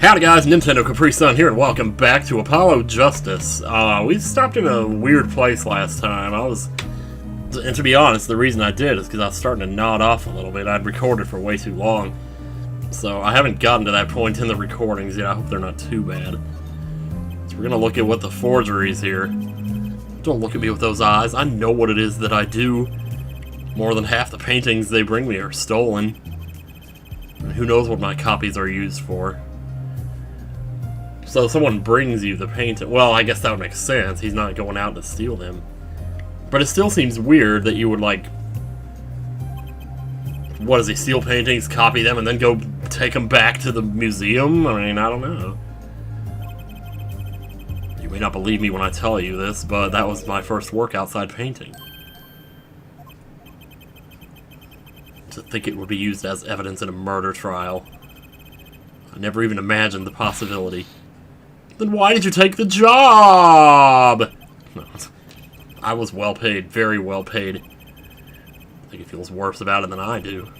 Howdy guys, NintendoCapriSun here, and welcome back to Apollo Justice. We stopped in a weird place last time. And to be honest, the reason I did is because I was starting to nod off a little bit. I'd recorded for way too long. So I haven't gotten to that point in the recordings yet. I hope they're not too bad. So we're gonna look at what the forgery is here. Don't look at me with those eyes. I know what it is that I do. More than half the paintings they bring me are stolen. And who knows what my copies are used for. So someone brings you the painting. Well, I guess that would make sense. He's not going out to steal them. But it still seems weird that you would, like... What does he, steal paintings, copy them, and then go take them back to the museum? I mean, I don't know. You may not believe me when I tell you this, but that was my first work outside painting. To think it would be used as evidence in a murder trial. I never even imagined the possibility. Then why did you take the job? No, I was well paid, very well paid. I think he feels worse about it than I do.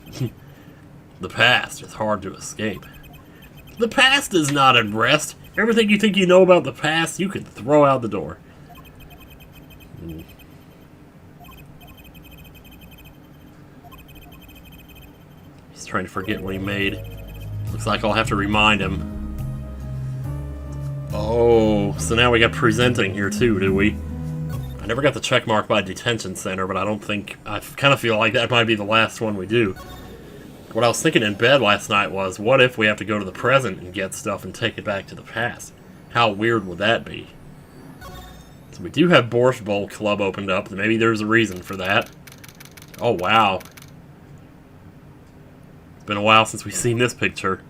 The past is hard to escape. The past is not at rest. Everything you think you know about the past, you can throw out the door. He's trying to forget what he made. Looks like I'll have to remind him. Oh, so now we got presenting here too, do we? I never got the check mark by detention center, but I kind of feel like that might be the last one we do. What I was thinking in bed last night was, what if we have to go to the present and get stuff and take it back to the past? How weird would that be? So we do have Borscht Bowl Club opened up, maybe there's a reason for that. Oh wow. It's been a while since we've seen this picture.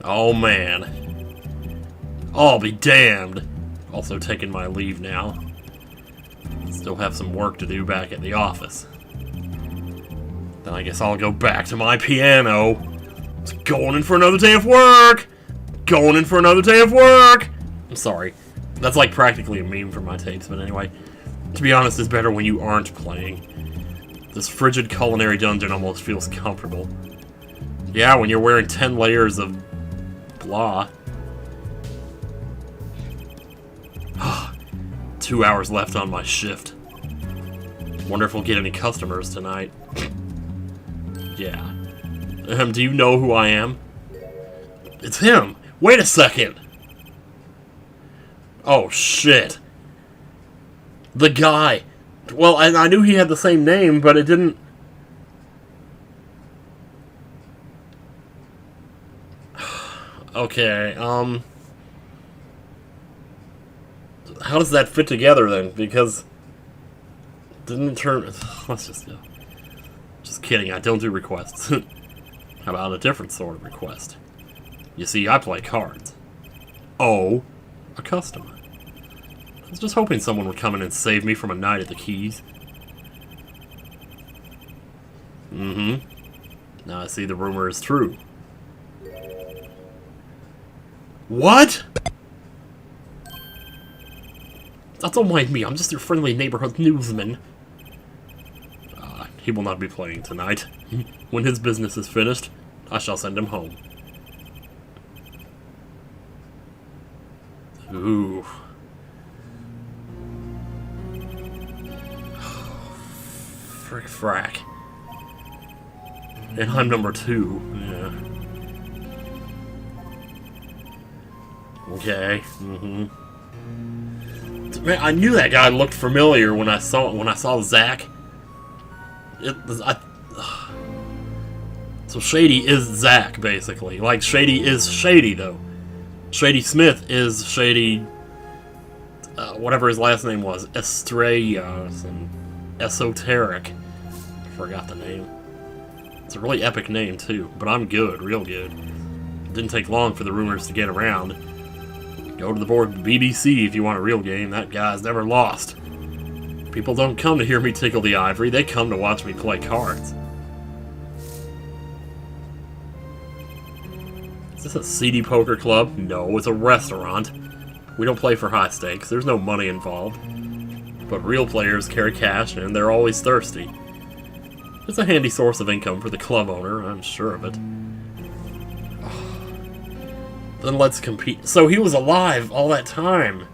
Oh man. I'll be damned. Also taking my leave now. Still have some work to do back at the office. Then I guess I'll go back to my piano. It's going in for another day of work! Going in for another day of work! I'm sorry. That's like practically a meme for my tapes, but anyway. To be honest, it's better when you aren't playing. This frigid culinary dungeon almost feels comfortable. Yeah, when you're wearing 10 layers of blah. 2 hours left on my shift. Wonder if we'll get any customers tonight. Yeah. Do you know who I am? It's him! Wait a second! Oh, shit. The guy. Well, I knew he had the same name, but it didn't... Okay, how does that fit together, then? Because... Didn't it turn... Let's just go. Just kidding, I don't do requests. How about a different sort of request? You see, I play cards. Oh, a customer. I was just hoping someone would come in and save me from a night at the Keys. Mm-hmm. Now I see the rumor is true. What? Don't mind me, I'm just your friendly neighborhood newsman. He will not be playing tonight. When his business is finished, I shall send him home. Ooh. Frick frack. And I'm number 2. Yeah. Okay. Mm-hmm. Man, I knew that guy looked familiar when I saw Zach. So Shady is Zach, basically. Like, Shady is Shady, though. Shady Smith is Shady... whatever his last name was. Estrella, and Esoteric. I forgot the name. It's a really epic name, too. But I'm good, real good. It didn't take long for the rumors to get around. Go to the board BBC if you want a real game. That guy's never lost. People don't come to hear me tickle the ivory. They come to watch me play cards. Is this a seedy poker club? No, it's a restaurant. We don't play for high stakes. There's no money involved. But real players carry cash, and they're always thirsty. It's a handy source of income for the club owner, I'm sure of it. Then let's compete. So he was alive all that time.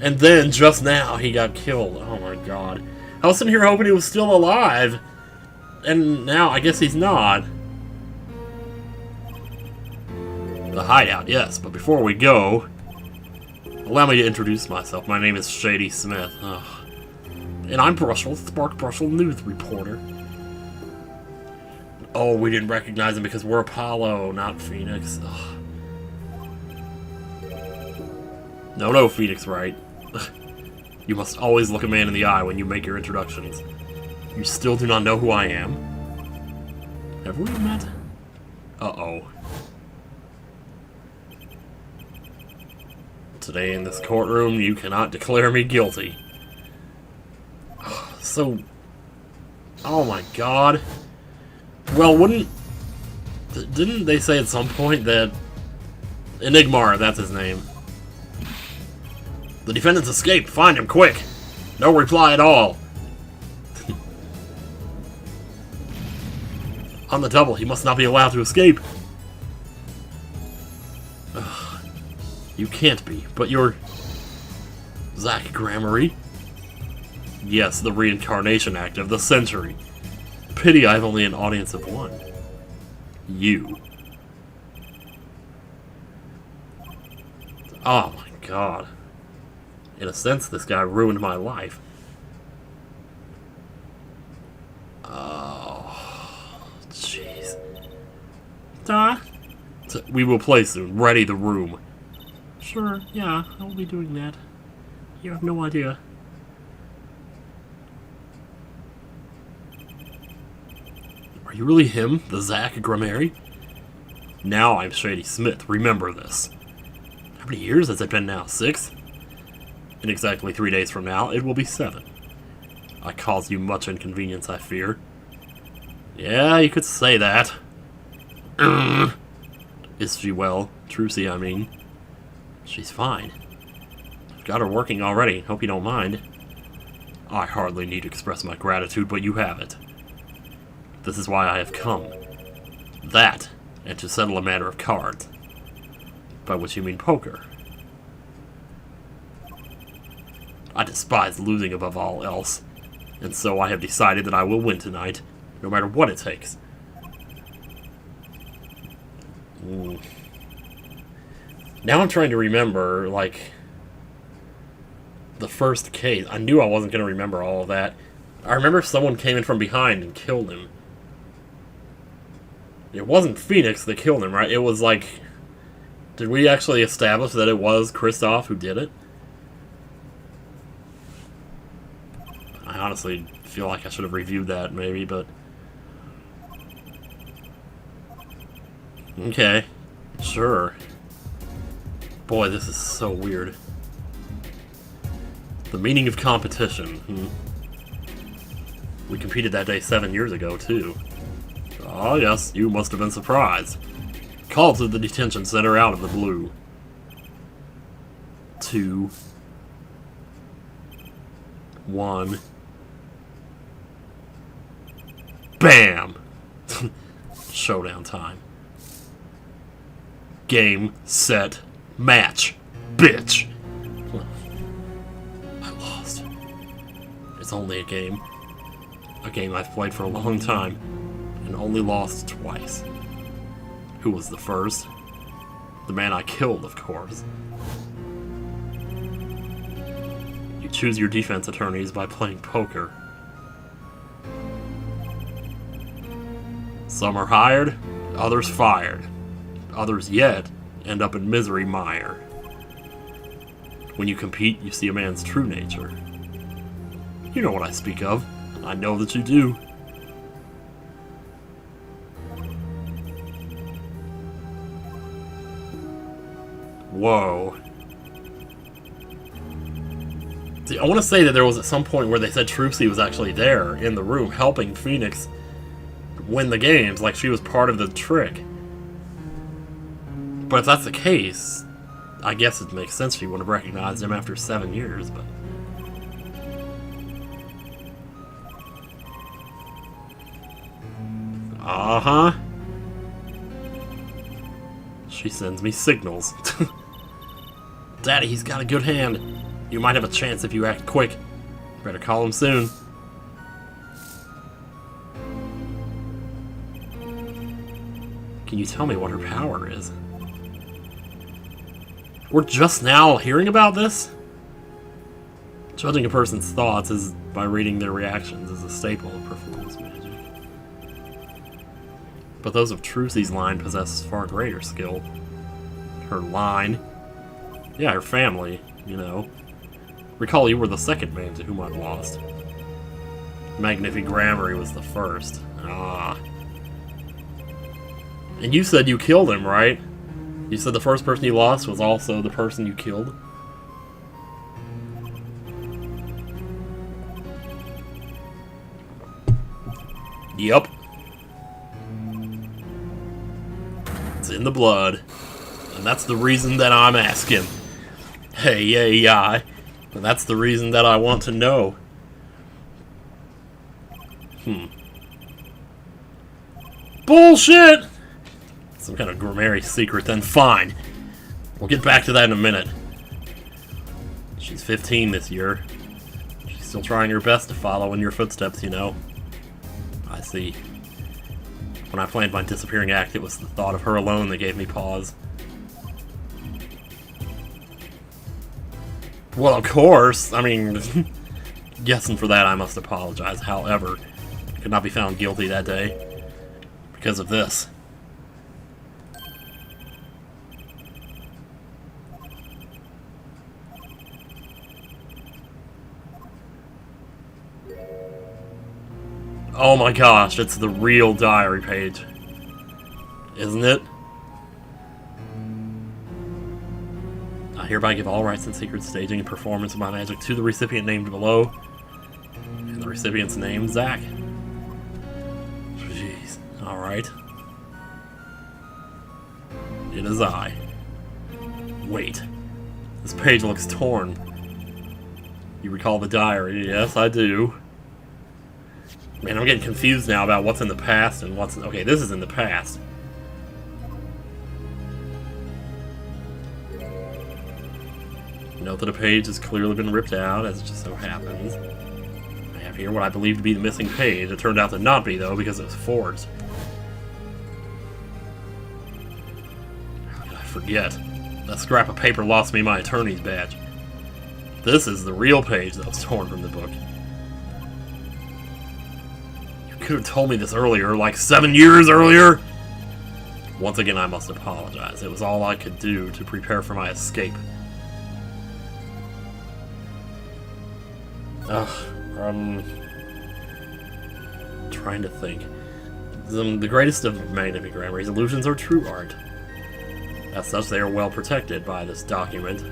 And then, just now, he got killed. Oh my god. I was sitting here hoping he was still alive. And now, I guess he's not. The hideout, yes. But before we go, allow me to introduce myself. My name is Shady Smith. Ugh. And I'm Brussels, Spark Brussels news reporter. Oh, we didn't recognize him because we're Apollo, not Phoenix. Ugh. No, Phoenix, right? You must always look a man in the eye when you make your introductions. You still do not know who I am? Have we met? Uh-oh. Today in this courtroom, you cannot declare me guilty. So... Oh my god. Well, didn't they say at some point that... Enigmar, that's his name. The defendant's escaped. Find him, quick! No reply at all. On the double, he must not be allowed to escape. Ugh. You can't be, but you're... Zach Grimary? Yes, the reincarnation act of the century. Pity I have only an audience of one. You. Oh my god. In a sense, this guy ruined my life. Oh, jeez. We will play soon. Ready the room. Sure, yeah, I'll be doing that. You have no idea. Are you really him, the Zach Grimary? Now I'm Shady Smith, remember this. How many years has it been now? 6? In exactly 3 days from now, it will be 7. I caused you much inconvenience, I fear. Yeah, you could say that. Is she well? Trucy, I mean. She's fine. I've got her working already, hope you don't mind. I hardly need to express my gratitude, but you have it. This is why I have come. That, and to settle a matter of cards. By which you mean poker. I despise losing above all else, and so I have decided that I will win tonight, no matter what it takes. Ooh. Now I'm trying to remember, like, the first case. I knew I wasn't going to remember all of that. I remember someone came in from behind and killed him. It wasn't Phoenix that killed him, right? It was like... Did we actually establish that it was Kristoff who did it? I honestly feel like I should have reviewed that, maybe, but... Okay. Sure. Boy, this is so weird. The meaning of competition. We competed that day 7 years ago, too. Oh, yes, you must have been surprised. Called to the detention center out of the blue. 2, 1... BAM! Showdown time. Game, set, match. Bitch! I lost. It's only a game. A game I've played for a long time, and only lost twice. Who was the first? The man I killed, of course. You choose your defense attorneys by playing poker. Some are hired, others fired. Others yet end up in misery mire. When you compete, you see a man's true nature. You know what I speak of. I know that you do. Whoa. See, I want to say that there was at some point where they said Trucy was actually there in the room helping Phoenix win the games, like she was part of the trick. But if that's the case, I guess it makes sense she would have recognized him after 7 years, but... Uh-huh. She sends me signals. Daddy, he's got a good hand. You might have a chance if you act quick. Better call him soon. Can you tell me what her power is? We're just now hearing about this? Judging a person's thoughts is by reading their reactions is a staple of performance magic. But those of Trucy's line possess far greater skill. Her line? Yeah, her family, you know. Recall you were the second man to whom I've lost. Magnifi Grimary was the first. Ah. And you said you killed him, right? You said the first person you lost was also the person you killed? Yep. It's in the blood. And that's the reason that I'm asking. Hey, yeah. And that's the reason that I want to know. Bullshit! Some kind of Grimary secret, then fine. We'll get back to that in a minute. She's 15 this year. She's still trying her best to follow in your footsteps, you know. I see. When I planned my disappearing act, it was the thought of her alone that gave me pause. Well, of course. I mean, guessing for that, I must apologize. However, I could not be found guilty that day because of this. Oh my gosh, it's the real diary page. Isn't it? I hereby give all rights and secrets, staging and performance of my magic to the recipient named below. And the recipient's name, Zach. Jeez. Alright. It is I. Wait. This page looks torn. You recall the diary? Yes, I do. Man, I'm getting confused now about what's in the past and what's... Okay, this is in the past. Note that a page has clearly been ripped out, as it just so happens. I have here what I believe to be the missing page. It turned out to not be, though, because it was forged. How could I forget? That scrap of paper lost me my attorney's badge. This is the real page that was torn from the book. You could have told me this earlier, like 7 years earlier! Once again, I must apologize. It was all I could do to prepare for my escape. Trying to think. The greatest of Magnifi Grimary's illusions are true art. As such, they are well protected by this document.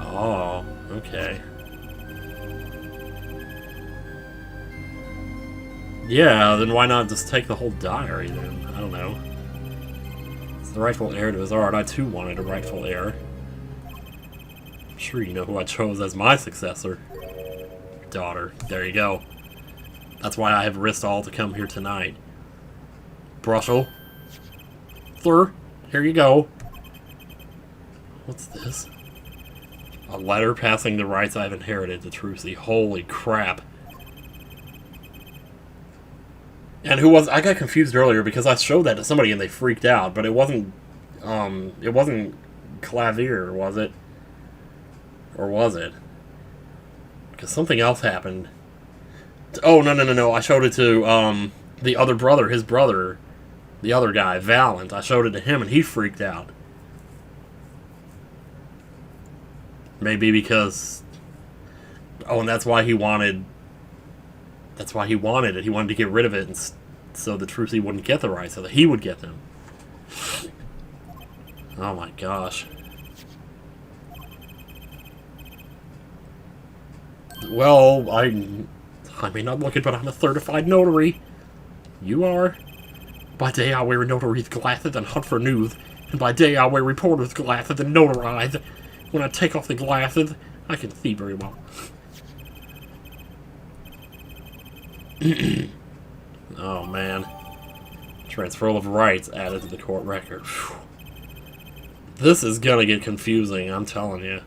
Oh, okay. Yeah, then why not just take the whole diary, then? I don't know. It's the rightful heir to his art. I, too, wanted a rightful heir. I'm sure you know who I chose as my successor. Your daughter. There you go. That's why I have risked all to come here tonight. Brushel. Sir, here you go. What's this? A letter passing the rights I've inherited to Trucy. Holy crap. And who was... I got confused earlier because I showed that to somebody and they freaked out, but it wasn't Clavier, was it? Or was it? Because something else happened. Oh, no. I showed it to, the other brother, his brother. The other guy, Valant. I showed it to him and he freaked out. Maybe because... Oh, and that's why he wanted... That's why he wanted it. He wanted to get rid of it and so the Trucy wouldn't get the rights, so that he would get them. Oh my gosh. Well, I may not look it, but I'm a certified notary. You are? By day I wear notary's glasses and hunt for news, and by day I wear reporter's glasses and notarize. When I take off the glasses, I can see very well. Oh, man. Transferal of rights added to the court record. Whew. This is gonna get confusing, I'm telling you.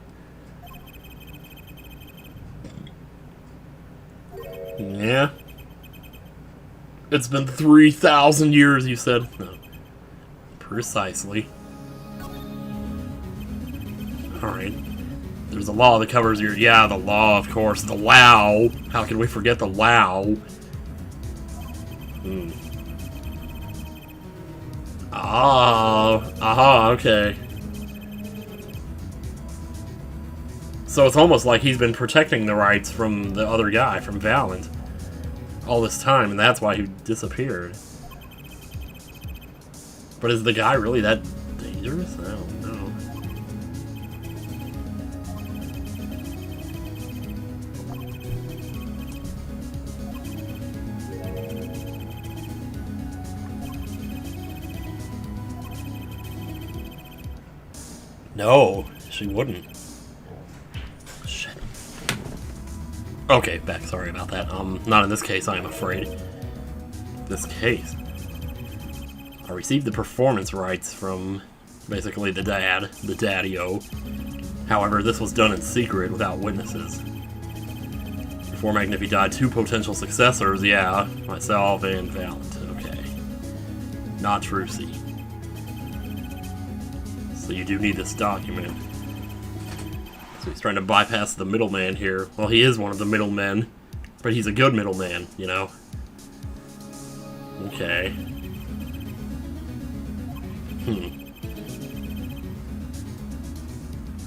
Yeah. It's been 3,000 years, you said. No. Precisely. Alright. There's a law that covers your... Yeah, the law, of course. The Lao. How can we forget the Lao? Hmm. Aha, okay. So it's almost like he's been protecting the rights from the other guy, from Valant, all this time, and that's why he disappeared. But is the guy really that dangerous? I don't know. No, she wouldn't. Shit. Okay, back. Sorry about that. Not in this case, I am afraid. This case. I received the performance rights from basically the dad, the daddy-o. However, this was done in secret without witnesses. Before Magnifi died, 2 potential successors, yeah, myself and Valant. Okay. Not Trucy. So you do need this document. So he's trying to bypass the middleman here. Well, he is one of the middlemen, but he's a good middleman, you know? Okay.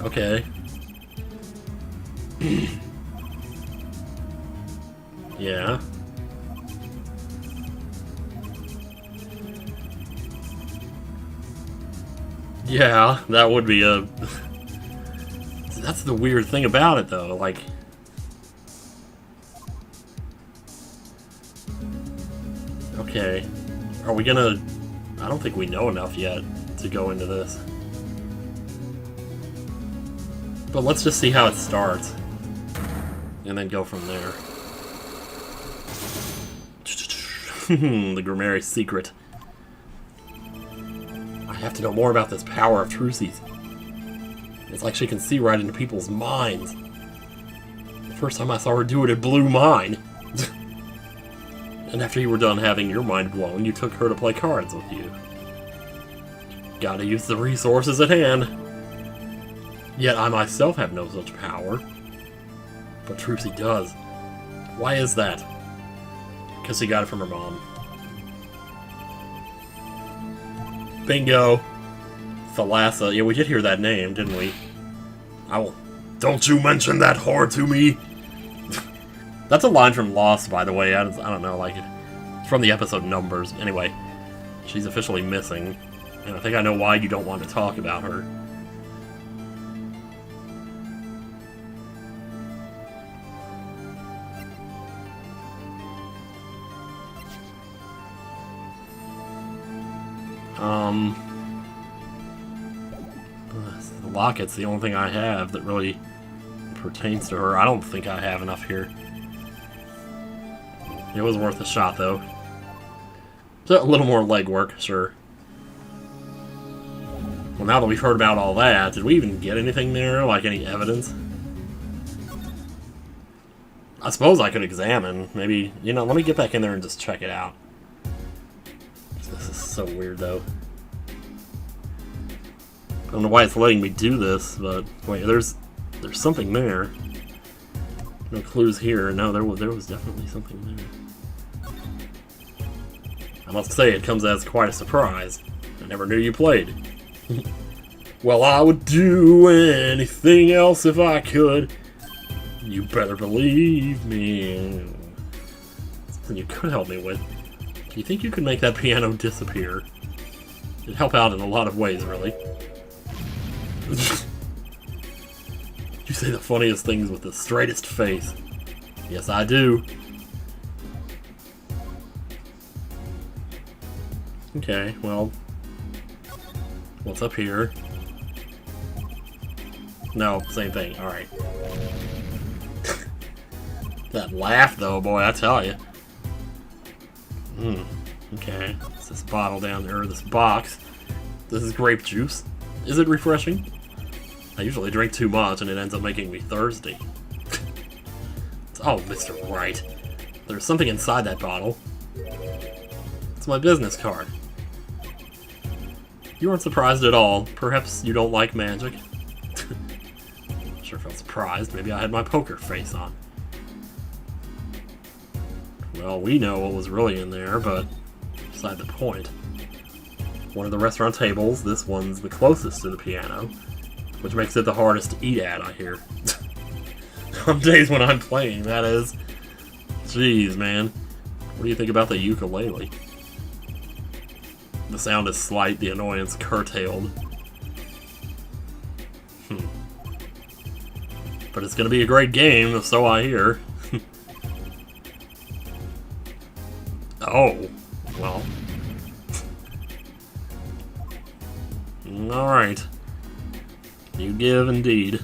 Okay. Yeah. Yeah, that would be a... That's the weird thing about it, though, like... Okay. Are we gonna... I don't think we know enough yet to go into this. But let's just see how it starts. And then go from there. The Grimary secret. I have to know more about this power of Trucy's. It's like she can see right into people's minds. The first time I saw her do it, it blew mine. And after you were done having your mind blown, you took her to play cards with you. Gotta use the resources at hand. Yet I myself have no such power. But Trucy does. Why is that? Because she got it from her mom. Bingo! Thalassa. Yeah, we did hear that name, didn't we? Don't you mention that whore to me! That's a line from Lost, by the way. I don't know, like, it's from the episode Numbers. Anyway, she's officially missing. And I think I know why you don't want to talk about her. The locket's the only thing I have that really pertains to her. I don't think I have enough here. It was worth a shot, though. So a little more legwork, sure. Well, now that we've heard about all that, did we even get anything there? Like, any evidence? I suppose I could examine. Maybe, you know, let me get back in there and just check it out. This is so weird, though. I don't know why it's letting me do this, but wait, there's something there. No clues here. No, there was definitely something there. I must say, it comes as quite a surprise. I never knew you played. Well, I would do anything else if I could. You better believe me. Something you could help me with. Do you think you could make that piano disappear? It'd help out in a lot of ways, really. You say the funniest things with the straightest face. Yes, I do. Okay, well... What's up here? No, same thing. Alright. That laugh, though, boy, I tell you. Okay. this bottle down there, or this box? This is grape juice. Is it refreshing? I usually drink too much and it ends up making me thirsty. Oh, Mr. Wright. There's something inside that bottle. It's my business card. You weren't surprised at all. Perhaps you don't like magic? Sure felt surprised. Maybe I had my poker face on. Well, we know what was really in there, but beside the point. One of the restaurant tables, this one's the closest to the piano, which makes it the hardest to eat at, I hear. On days when I'm playing, that is. Jeez, man. What do you think about the ukulele? The sound is slight, the annoyance curtailed. But it's gonna be a great game, so I hear. Oh, well. Alright. You give indeed.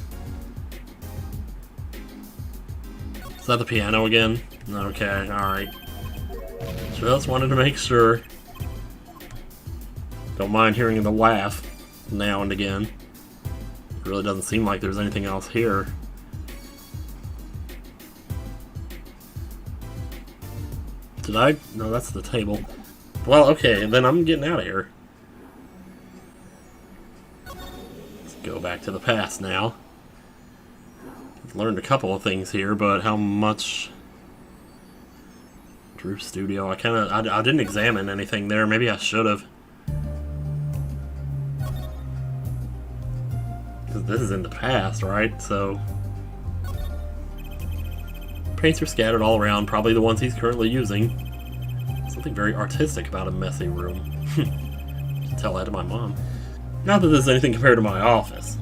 Is that the piano again? Okay, alright. Just wanted to make sure. Don't mind hearing the laugh now and again. It really doesn't seem like there's anything else here. Did I? No, that's the table. Well, okay, then I'm getting out of here. Let's go back to the past now. I've learned a couple of things here, but how much? Drew Studio. I didn't examine anything there. Maybe I should have. Because this is in the past, right? So paints are scattered all around, probably the ones he's currently using. Something very artistic about a messy room. Should tell that to my mom. Not that this is anything compared to my office.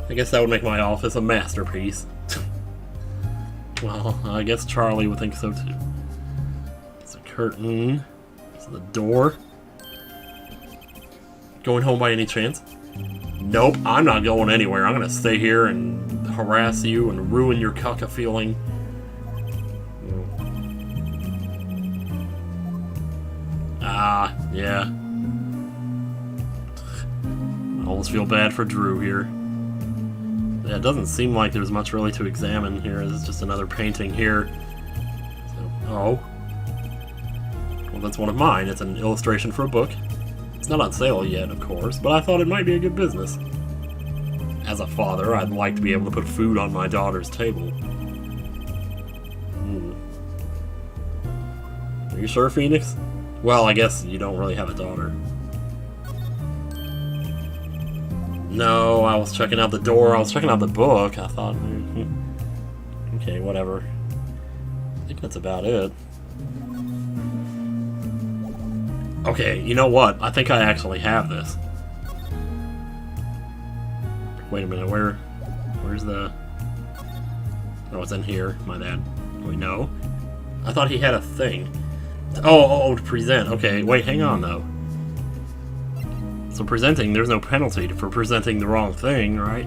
I guess that would make my office a masterpiece. Well, I guess Charlie would think so too. It's a curtain. It's the door. Going home by any chance? Nope, I'm not going anywhere. I'm gonna stay here and harass you and ruin your cucka feeling. Ah, yeah. I almost feel bad for Drew here. Yeah, it doesn't seem like there's much really to examine here. This is just another painting here. So, oh. Well, that's one of mine. It's an illustration for a book. It's not on sale yet, of course, but I thought it might be a good business. As a father, I'd like to be able to put food on my daughter's table. Are you sure, Phoenix? Well, I guess you don't really have a daughter. No, I was checking out the door. I was checking out the book. I thought, okay, whatever. I think that's about it. Okay, you know what? I think I actually have this. Wait a minute, where's the... Oh, it's in here. My bad. Wait, no. I thought he had a thing. Oh, to present. Okay, wait, hang on, though. So presenting, there's no penalty for presenting the wrong thing, right?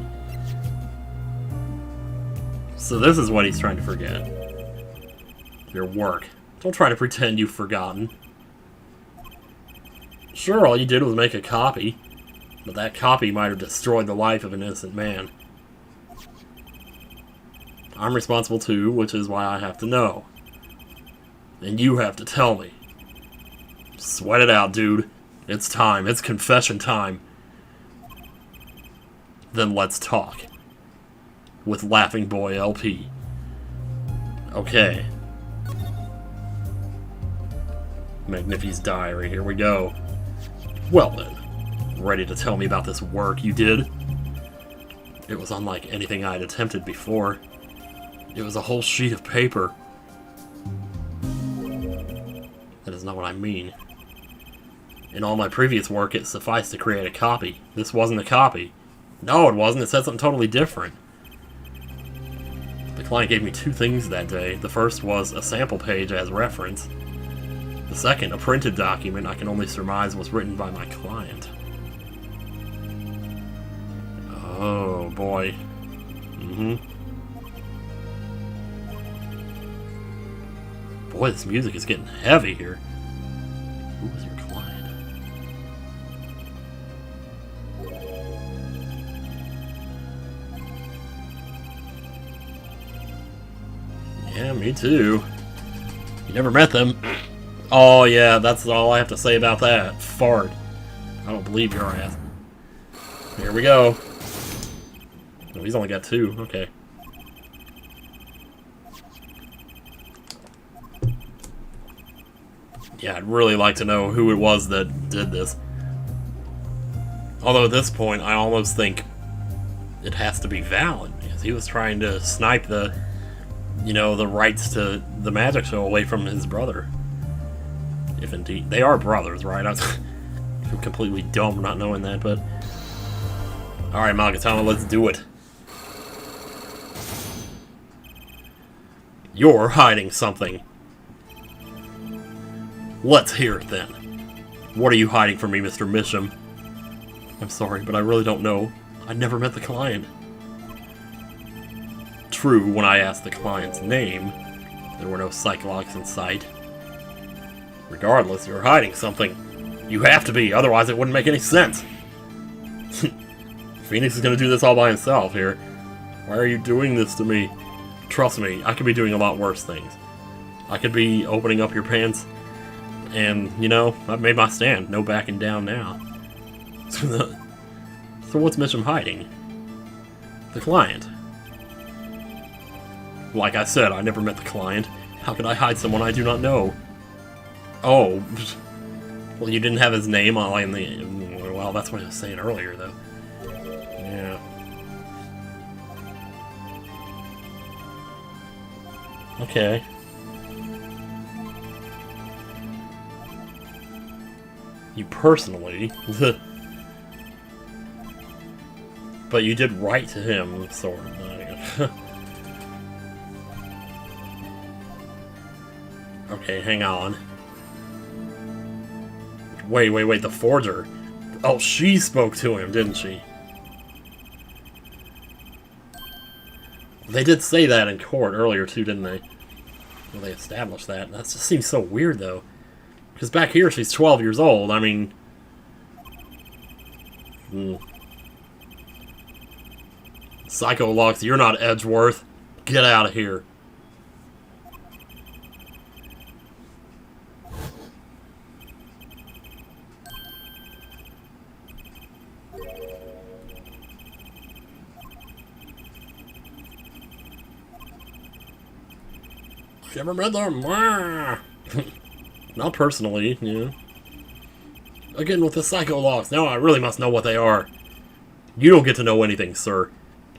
So this is what he's trying to forget. Your work. Don't try to pretend you've forgotten. Sure, all you did was make a copy, but that copy might have destroyed the life of an innocent man. I'm responsible too, which is why I have to know. And you have to tell me. Sweat it out, dude. It's time. It's confession time. Then let's talk. With Laughing Boy LP. Okay. Magnifi's diary. Here we go. Well then. Ready to tell me about this work you did? It was unlike anything I had attempted before. It was a whole sheet of paper. That is not what I mean. In all my previous work, it sufficed to create a copy. This wasn't a copy. No, it wasn't. It said something totally different. The client gave me two things that day. The first was a sample page as reference. The second, a printed document I can only surmise was written by my client. Oh, boy. Boy, this music is getting heavy here. Who was your client? Yeah, me too. You never met them. Oh yeah, that's all I have to say about that. Fart. I don't believe your ass. Here we go. Oh, he's only got 2. Okay. Yeah, I'd really like to know who it was that did this. Although at this point, I almost think it has to be Valant, because he was trying to snipe the, you know, the rights to the magic show away from his brother. If indeed they are brothers, right? I'm completely dumb not knowing that, but all right, Magatama, let's do it. You're hiding something. Let's hear it then. What are you hiding from me, Mr. Misham? I'm sorry, but I really don't know. I never met the client. True, when I asked the client's name, there were no psychologs in sight. Regardless, you're hiding something. You have to be, otherwise it wouldn't make any sense. Phoenix is gonna do this all by himself here. Why are you doing this to me? Trust me, I could be doing a lot worse things. I could be opening up your pants, and, you know, I've made my stand. No backing down now. So what's Misham hiding? The client. Like I said, I never met the client. How could I hide someone I do not know? Oh, well, you didn't have his name on the... Well, that's what I was saying earlier, though. Yeah. Okay. You personally... But you did write to him, sort of. Okay, hang on. Wait, the forger. Oh, she spoke to him, didn't she? They did say that in court earlier, too, didn't they? Well, they established that. That just seems so weird, though. Because back here, she's 12 years old. I mean... Psycho Lux, you're not Edgeworth. Get out of here. You ever met them? Not personally, yeah. Again with the Psycho Locks. Now I really must know what they are. You don't get to know anything, sir.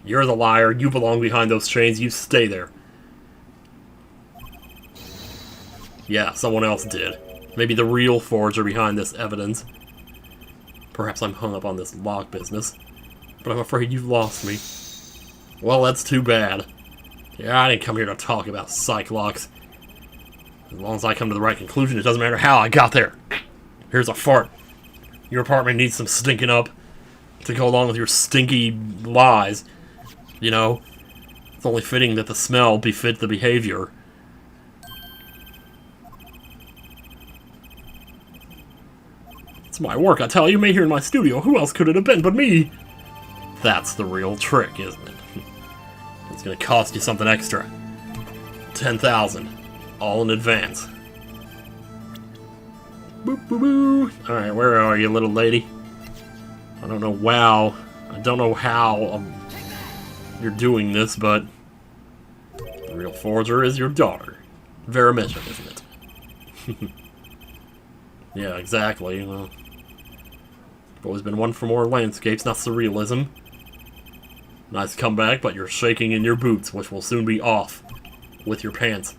You're the liar. You belong behind those chains. You stay there. Yeah, someone else did. Maybe the real forger behind this evidence. Perhaps I'm hung up on this lock business. But I'm afraid you've lost me. Well, that's too bad. Yeah, I didn't come here to talk about psych locks. As long as I come to the right conclusion, it doesn't matter how I got there. Here's a fart. Your apartment needs some stinking up to go along with your stinky lies. You know, it's only fitting that the smell befit the behavior. It's my work, I tell you, made here in my studio. Who else could it have been but me? That's the real trick, isn't it? It's gonna cost you something extra. 10,000. All in advance. Boop, boop, boop. Alright, where are you, little lady? I don't know, wow. I don't know how you're doing this, but the real forger is your daughter. Vera Mitchell, isn't it? Yeah, exactly. Well, I've always been one for more landscapes, not surrealism. Nice comeback, but you're shaking in your boots, which will soon be off with your pants.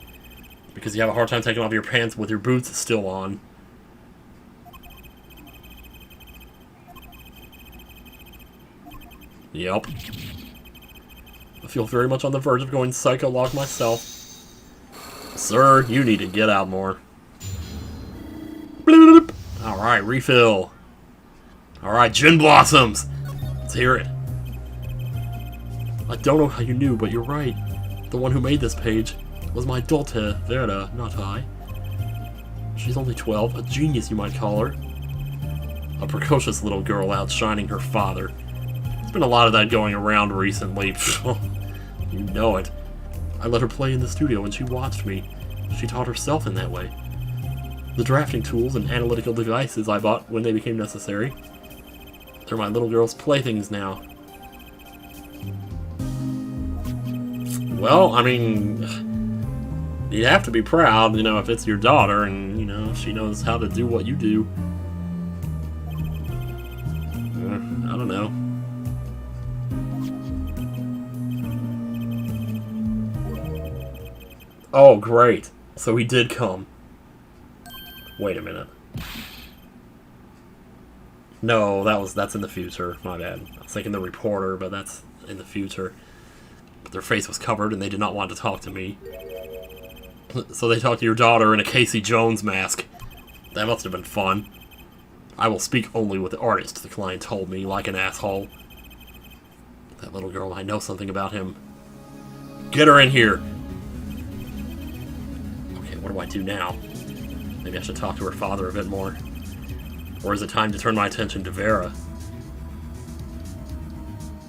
Because you have a hard time taking off your pants with your boots still on. Yep. I feel very much on the verge of going Psycho Lock myself. Sir, you need to get out more. Alright, refill. Alright, Gin Blossoms! Let's hear it. I don't know how you knew, but you're right. The one who made this page was my daughter, Vera, not I. She's only 12, a genius you might call her. A precocious little girl outshining her father. There's been a lot of that going around recently. You know it. I let her play in the studio and she watched me. She taught herself in that way. The drafting tools and analytical devices I bought when they became necessary. They're my little girl's playthings now. Well, I mean, you have to be proud, you know, if it's your daughter and, you know, she knows how to do what you do. I don't know. Oh, great. So he did come. Wait a minute. No, that's in the future. My bad. I was thinking the reporter, but that's in the future. But their face was covered and they did not want to talk to me. So they talked to your daughter in a Casey Jones mask. That must have been fun. I will speak only with the artist, the client told me, like an asshole. That little girl, I know something about him. Get her in here! Okay, what do I do now? Maybe I should talk to her father a bit more. Or is it time to turn my attention to Vera?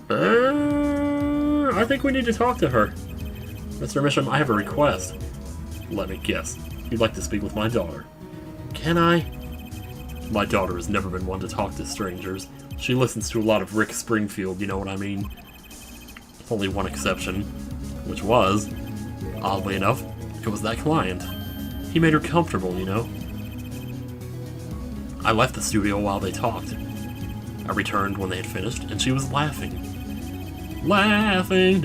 I think we need to talk to her. Mr. Misham, I have a request. Let me guess. You'd like to speak with my daughter. Can I? My daughter has never been one to talk to strangers. She listens to a lot of Rick Springfield, you know what I mean? Only one exception. Which was, oddly enough, it was that client. He made her comfortable, you know? I left the studio while they talked. I returned when they had finished, and she was laughing. Laughing!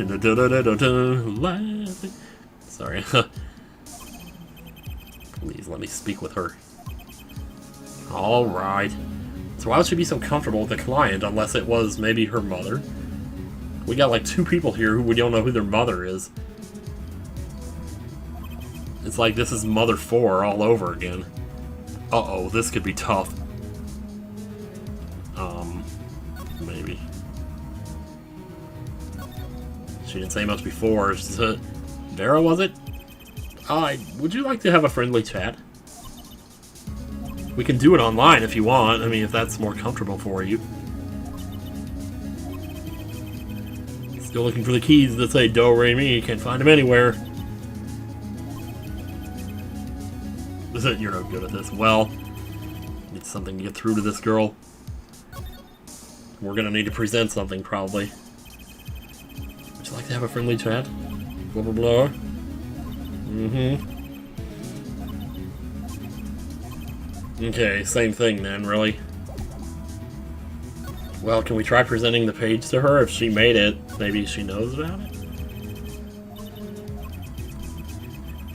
Laughing! Sorry. Please let me speak with her. Alright. So why would she be so comfortable with the client unless it was maybe her mother? We got like 2 people here who we don't know who their mother is. It's like this is Mother 4 all over again. Uh-oh, this could be tough. Maybe. She didn't say much before. Vera, was it? Would you like to have a friendly chat? We can do it online if you want. I mean, if that's more comfortable for you. Still looking for the keys that say Do Re Mi. Can't find them anywhere. You're no good at this. Well, need something to get through to this girl. We're gonna need to present something, probably. Would you like to have a friendly chat? Blah, blah, blah. Okay, same thing then, really. Well, can we try presenting the page to her? If she made it, maybe she knows about it?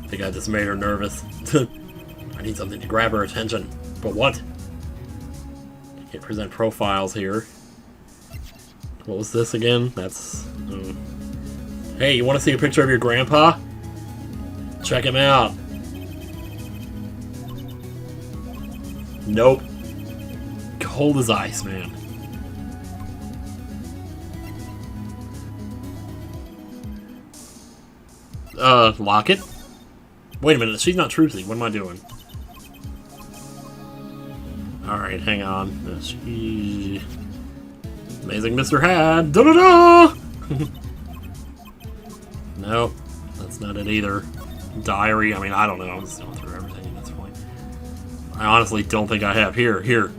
I think I just made her nervous. I need something to grab her attention. But what? Can't present profiles here. What was this again? That's... Hey, you want to see a picture of your grandpa? Check him out. Nope. Cold as ice, man. Lock it? Wait a minute, she's not truthing. What am I doing? Alright, hang on. Amazing Mr. Had. Da-da-da! Nope, that's not it either. Diary, I mean, I don't know. I'm just going through everything at this point. I honestly don't think I have. Here.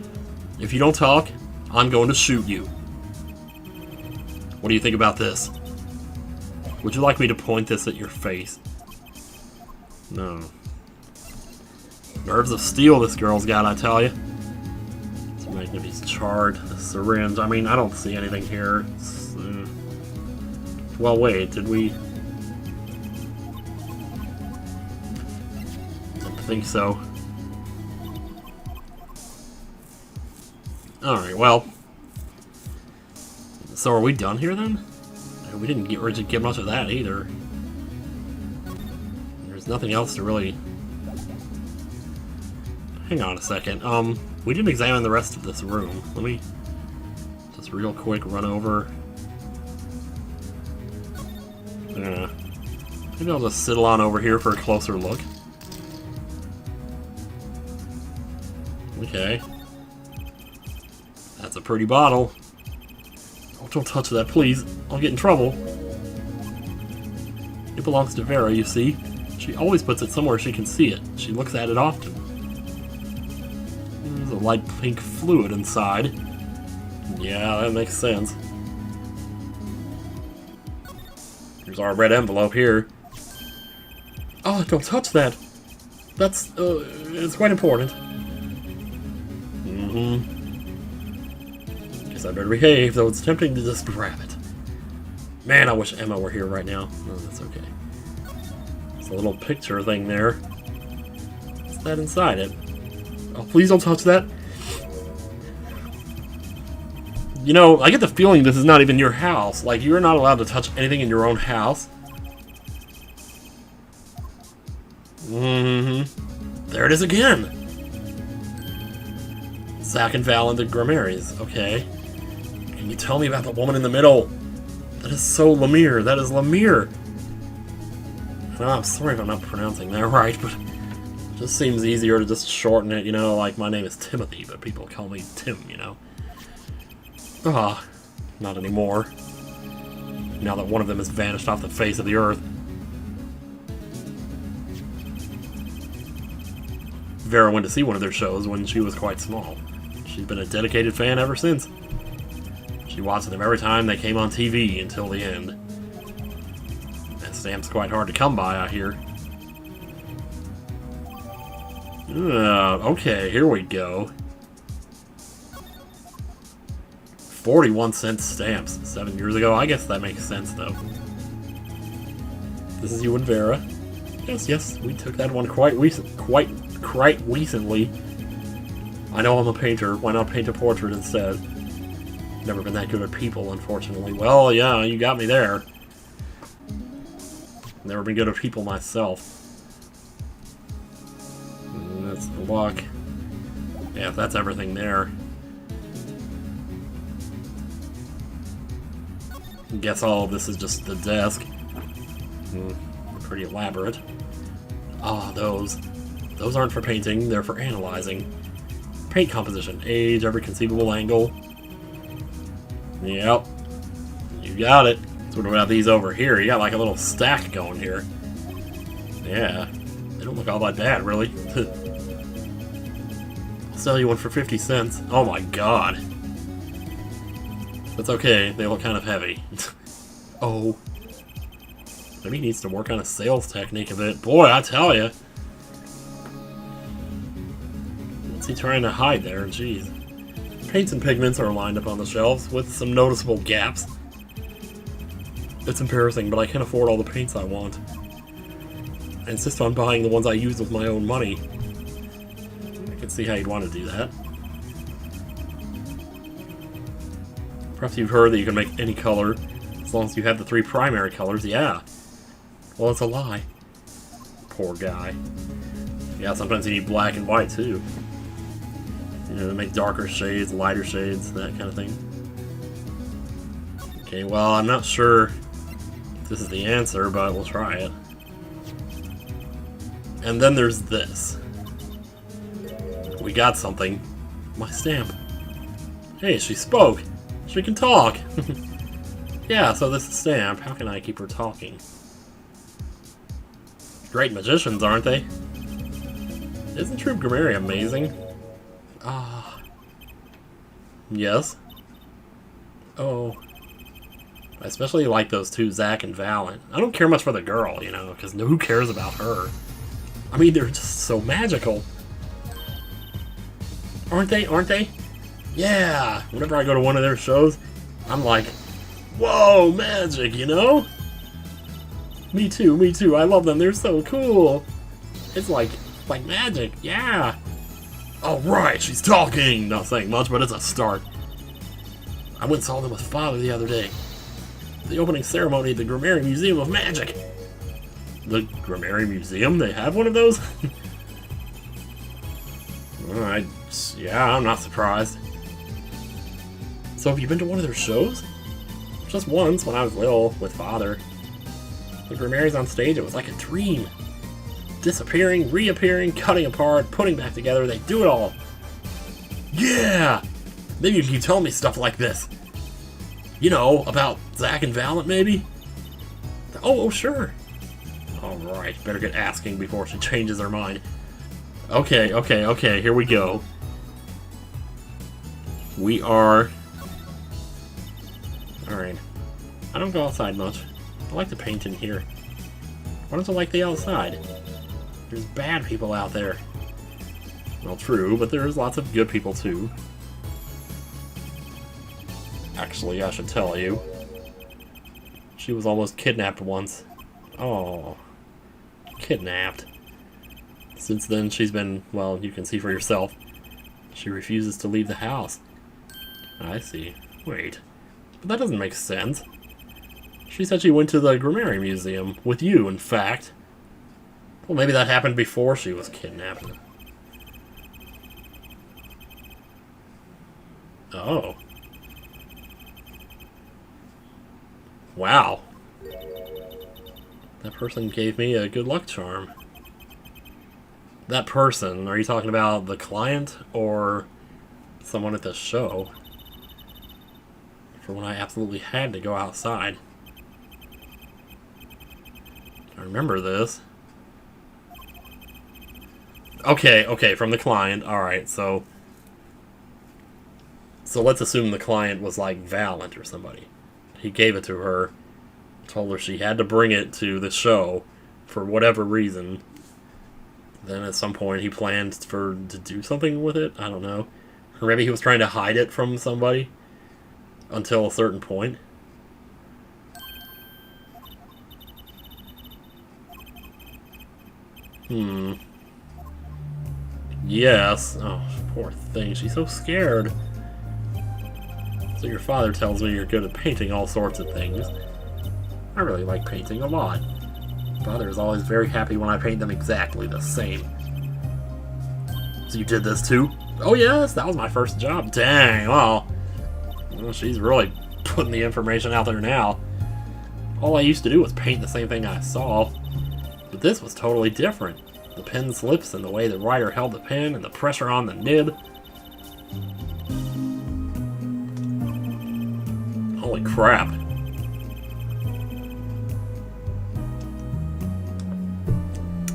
If you don't talk, I'm going to shoot you. What do you think about this? Would you like me to point this at your face? No. Nerves of steel this girl's got, I tell you. It's Magnifi's chart, a syringe. I mean, I don't see anything here. Well, wait, did we... Don't think so. Alright, well. So are we done here then? We didn't get much of that either. There's nothing else to really... Hang on a second. We didn't examine the rest of this room. Let me just real quick run over. Maybe I'll just sidle on over here for a closer look. Okay. That's a pretty bottle. Oh, don't touch that, please. I'll get in trouble. It belongs to Vera, you see. She always puts it somewhere she can see it. She looks at it often. There's a light pink fluid inside. Yeah, that makes sense. Here's our red envelope here. Oh, don't touch that. That's, it's quite important. Guess I better behave, though it's tempting to just grab it. Man, I wish Emma were here right now. Oh, that's okay. There's a little picture thing there. What's that inside it? Oh, please don't touch that. You know, I get the feeling this is not even your house. Like, you're not allowed to touch anything in your own house. There it is again. Zack and Valant at Grimary's. Okay. Can you tell me about the woman in the middle? That is so Lemire. That is Lemire. Oh, I'm sorry if I'm not pronouncing that right, but it just seems easier to just shorten it, you know, like my name is Timothy, but people call me Tim, you know. Ah, not anymore. Now that one of them has vanished off the face of the earth. Vera went to see one of their shows when she was quite small. She's been a dedicated fan ever since. She watched them every time they came on TV until the end. That stamp's quite hard to come by, I hear. Okay, here we go. 41-cent stamps. 7 years ago. I guess that makes sense, though. This is you and Vera. Yes, we took that one quite recently. I know I'm a painter. Why not paint a portrait instead? Never been that good at people, unfortunately. Well, yeah, you got me there. Never been good at people myself. That's the luck. Yeah, that's everything there. Guess all of this is just the desk. Pretty elaborate. Ah, those. Those aren't for painting, they're for analyzing. Paint composition, age, every conceivable angle. Yep. You got it. So what about these over here? You got like a little stack going here. Yeah. They don't look all that bad, really. I'll sell you one for 50 cents. Oh my god. That's okay, they look kind of heavy. Oh. Maybe he needs to work on a sales technique a bit. Boy, I tell ya. What's he trying to hide there? Jeez. Paints and pigments are lined up on the shelves with some noticeable gaps. It's embarrassing, but I can't afford all the paints I want. I insist on buying the ones I use with my own money. I can see how you'd want to do that. Perhaps you've heard that you can make any color, as long as you have the 3 primary colors. Yeah. Well, it's a lie. Poor guy. Yeah, sometimes you need black and white, too. You know, to make darker shades, lighter shades, that kind of thing. Okay, well, I'm not sure if this is the answer, but we'll try it. And then there's this. We got something. My stamp. Hey, she spoke. She can talk! Yeah, so this is Stamp. How can I keep her talking? Great magicians, aren't they? Isn't Troop Grimary amazing? Ah. Yes? Oh. I especially like those two, Zack and Valant. I don't care much for the girl, you know, because who cares about her? I mean, they're just so magical. Aren't they? Aren't they? Yeah! Whenever I go to one of their shows, I'm like, whoa, magic, you know? Me too, me too. I love them. They're so cool. It's like magic, yeah. Alright, she's talking! Not saying much, but it's a start. I went and saw them with Father the other day. The opening ceremony at the Grimary Museum of Magic. The Grimary Museum? They have one of those? Alright, yeah, I'm not surprised. So have you been to one of their shows? Just once, when I was little, with Father. The Grimary's on stage, it was like a dream. Disappearing, reappearing, cutting apart, putting back together, they do it all. Yeah! Maybe you can keep telling me stuff like this. You know, about Zach and Valant, maybe? Oh, sure. Alright, better get asking before she changes her mind. Okay, here we go. We are... Alright. I don't go outside much. I like to paint in here. Why don't I like the outside? There's bad people out there. Well, true, but there's lots of good people, too. Actually, I should tell you. She was almost kidnapped once. Oh. Kidnapped. Since then, she's been, well, you can see for yourself. She refuses to leave the house. I see. Wait. But that doesn't make sense. She said she went to the Grimary Museum. With you, in fact. Well, maybe that happened before she was kidnapped. Oh. Wow. That person gave me a good luck charm. That person, are you talking about the client or someone at the show? For when I absolutely had to go outside. I remember this. Okay, from the client. Alright, so let's assume the client was like Valant or somebody. He gave it to her, told her she had to bring it to the show for whatever reason. Then at some point he planned to do something with it. I don't know. Or maybe he was trying to hide it from somebody until a certain point. Yes. Oh, poor thing. She's so scared. So your father tells me you're good at painting all sorts of things. I really like painting a lot. Father is always very happy when I paint them exactly the same. So you did this too? Oh yes, that was my first job. Dang, well, she's really putting the information out there now. All I used to do was paint the same thing I saw. But this was totally different. The pen slips and the way the writer held the pen and the pressure on the nib. Holy crap.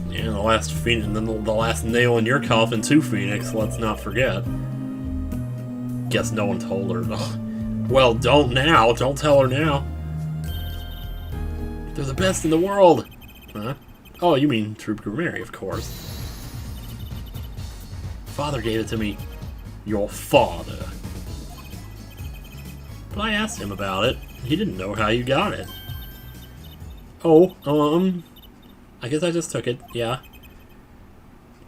Yeah, the last nail in your coffin too, Phoenix, let's not forget. Guess no one told her. Ugh. Well, don't now. Don't tell her now. They're the best in the world. Huh? Oh, you mean Troop Grimary, of course. Father gave it to me. Your father. But I asked him about it. He didn't know how you got it. Oh, I guess I just took it, yeah.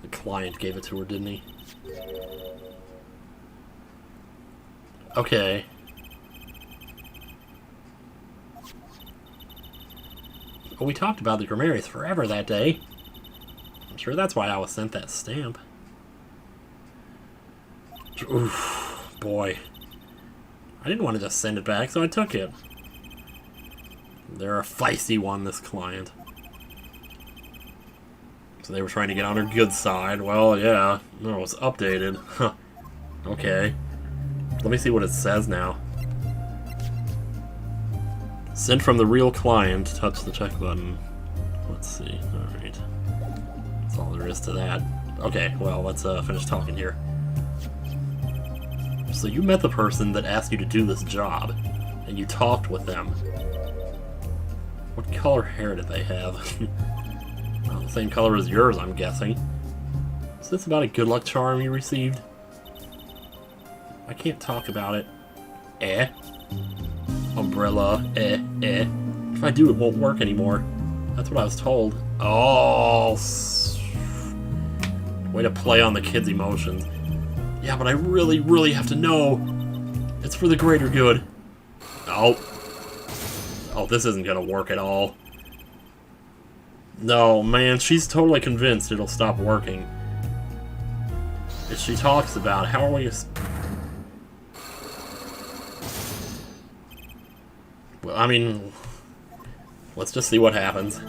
The client gave it to her, didn't he? Okay. Well, we talked about the Grimarys forever that day. I'm sure that's why I was sent that stamp. Oof, boy. I didn't want to just send it back, so I took it. They're a feisty one, this client. So they were trying to get on her good side. Well, yeah. No, it was updated. Huh. Okay. Let me see what it says now. Sent from the real client. Touch the check button. Let's see. Alright. That's all there is to that. Okay, well, let's finish talking here. So you met the person that asked you to do this job, and you talked with them. What color hair did they have? Well, the same color as yours, I'm guessing. Is this about a good luck charm you received? I can't talk about it. Eh? Umbrella. Eh. If I do, it won't work anymore. That's what I was told. Oh. Way to play on the kids' emotions. Yeah, but I really, really have to know. It's for the greater good. Oh. Oh, this isn't gonna work at all. No, man, she's totally convinced it'll stop working. If she talks about how are we... Well, I mean... Let's just see what happens.